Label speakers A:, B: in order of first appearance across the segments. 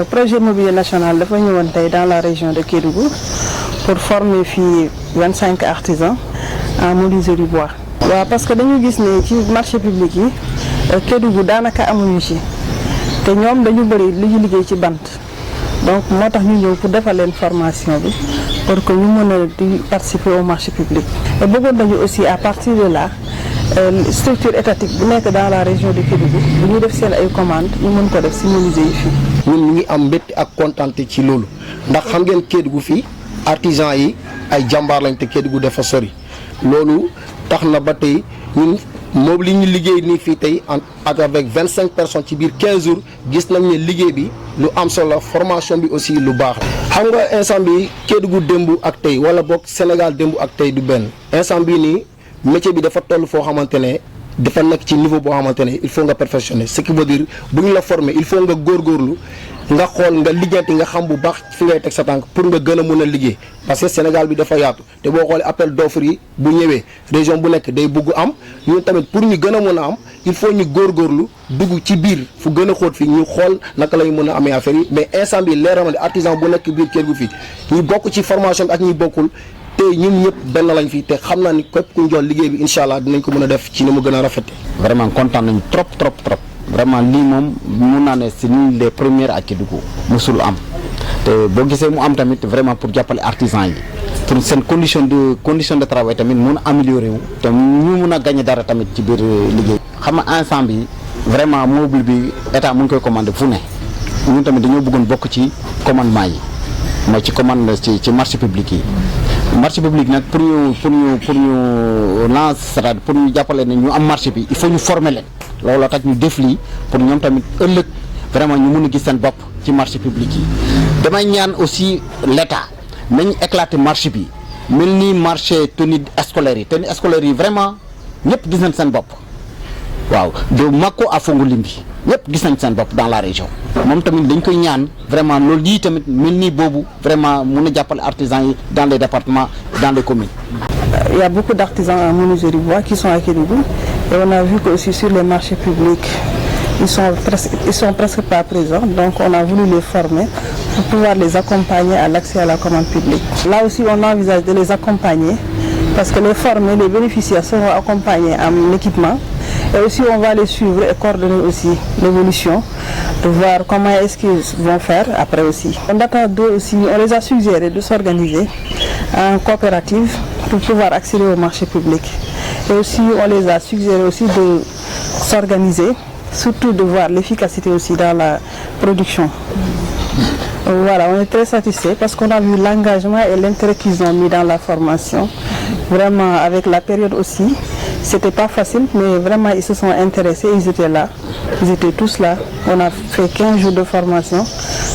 A: projet immobilier national dafa ñëwoon tey dans la région de Kédougou pour former fii 25 artisans en menuiserie bois. waaw parce que dañu gis ne ci marché public yi Kédougou daanaka amuñu ci te ñoom dañu bëri li ñu liggéey ci bant donc moo tax ñu ñëw pour defal leen formation bi pour que ñu mën a di participer au marché public. et bëggoon nañu aussi à partir de là structure étatique bu nekk dans la région de Kédougou bu ñuy def seen ay commandes ñu mën ko def ci menuisier yi fii.
B: ñun ñu ngi am mbégte ak kontaante ci loolu ndax xam ngeen Kédougou fii artisan yi ay jàmbaar lañ te Kédougou dafa sori loolu tax na ba tey ñun moom li ñu liggéey nii fii tey avec 25 personnes ci biir 15 jours gis nañ ne liggéey bi lu am solo formation bi aussi lu baax xam nga instant bi Kédougou démb ak tey wala boog Sénégal démb ak tey du benn instant bii nii métier bi dafa toll foo xamante ne dafa nekk ci niveau boo xamante ne il faut nga perfectionner ce qui veut dire bu ñu la former il faut nga góorgóorlu nga xool nga liggéeyante nga xam bu baax fi ngay teg sa tànk pour nga gën a mën a liggéey parce que Sénégal bi dafa yaatu te boo xoolee appel d'offre yi bu ñëwee région bu nekk day bugg am ñun tamit pour ñu gën a mën a am il faut ñu góorgóorlu dugg ci biir fu gën a xóot fii ñu xool naka la ñu mën a amee affaire yi mais instant bi leeral na artisan bu nekk biir kër gu fii ñu bokk ci formation bi ak ñi bokkul te ñun ñëpp benn lañ fii te xam naa ni képp ku ñu jox liggéey bi incha allah dinañ ko mën a def ci ni mu gën a rafetee.
C: vraiment kontaan nañu trop vraiment lii moom mun naa ne c'est l'une des premières à Kédougou musul am te boo gisee mu am tamit vraiment pour jàppale artisans yi pour seen condition de travail tamit mun a améliorer wu te ñu mun a gagner dara tamit ci biir liggéey. xam nga ensemble bi vraiment mobile bi état mu ngi koy commander fu ne ñun tamit dañoo bëggoon bokk ci commandement yi mooy ci commande ci marché public yi. marché public nag pour ñu lancer c'est-à-dire pour ñu jàppale ne ñu am marché bi il faut ñu former leen looloo tax ñu def lii pour ñoom tamit ëllëg vraiment ñu mun a gis seen bopp ci marché public yi. damay ñaan aussi l'État nañ éclater marché bi mel ni marché tenue scolaire yi vraiment ñëpp gis nañ seen bopp waaw de Mako à Fongolimbi ñëpp gis nañ seen bopp dans la région. moom tamit dañ koy ñaan vraiment loolu yii tamit mel nii boobu vraiment mun a jàppale artisans yi dans les départements dans les communes.
A: Il y a beaucoup d'artisans en menuiserie bois qui sont à Kédougou et on a vu que aussi sur les marchés publics ils sont presque pas présents, donc on a voulu les former pour pouvoir les accompagner à l'accès à la commande publique. Là aussi on envisage de les accompagner parce que les former, les bénéficiaires seront accompagnés en équipement et aussi on va les suivre et coordonner aussi l'évolution, de voir comment est-ce qu'ils vont faire après aussi. On attend d'eux aussi, on les a suggéré de s'organiser en coopérative pour pouvoir accéder au marché public. Et aussi on les a suggéré aussi de s'organiser, surtout de voir l'efficacité aussi dans la production. Voilà, on est très satisfait parce qu'on a vu l'engagement et l'intérêt qu'ils ont mis dans la formation. Vraiment, avec la période aussi, c'était pas facile, mais vraiment ils se sont intéressés, ils étaient là. Ils étaient tous là. On a fait 15 jours de formation.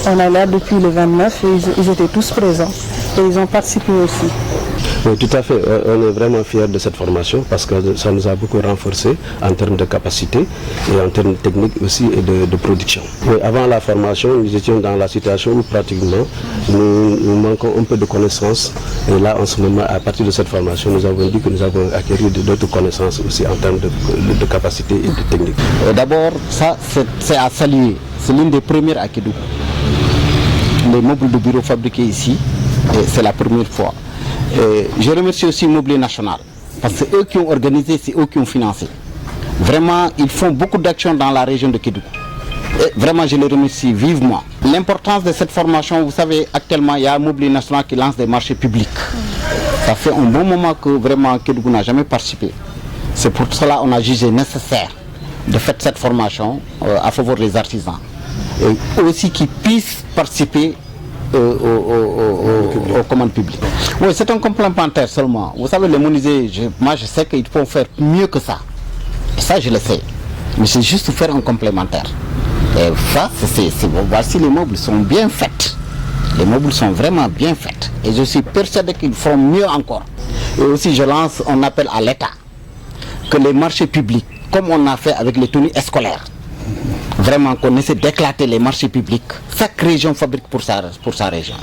A: On est là depuis le 29 et ils étaient tous présents. Et ils ont participé aussi.
D: Oui, tout à fait. On est vraiment fiers de cette formation parce que ça nous a beaucoup renforcé en termes de capacité et en termes techniques aussi et de production. Oui, avant la formation, nous étions dans la situation où pratiquement nous manquons un peu de connaissances. Et là, en ce moment, à partir de cette formation, nous avons dit que nous avons acquis d'autres connaissances aussi en termes de capacité et de technique.
C: D'abord, ça, c'est à saluer. C'est l'une des premières à Kédougou. Les meubles de bureau fabriqués ici, c'est la première fois. Je remercie aussi Mobilier National parce que c'est eux qui ont organisé, c'est eux qui ont financé. Vraiment, ils font beaucoup d'actions dans la région de Kédougou. Et vraiment, je les remercie vivement. L'importance de cette formation, vous savez, actuellement, il y a un Mobilier National qui lance des marchés publics. Ça fait un bon moment que vraiment Kédougou n'a jamais participé. C'est pour cela qu'on a jugé nécessaire de faire cette formation à faveur des artisans. Et aussi qu'ils puissent participer aux commandes publiques. Oui, c'est un complémentaire seulement. Vous savez, les menuisiers, moi je sais qu'ils peuvent faire mieux que ça. Et ça, je le sais. Mais c'est juste faire un complémentaire. Et ça, voici les meubles sont bien faits. Les meubles sont vraiment bien faits. Et je suis persuadé qu'ils feront mieux encore. Et aussi, je lance un appel à l'État que les marchés publics, comme on a fait avec les tenues scolaires, vraiment qu'on essaie d'éclater les marchés publics. Chaque région fabrique pour sa région.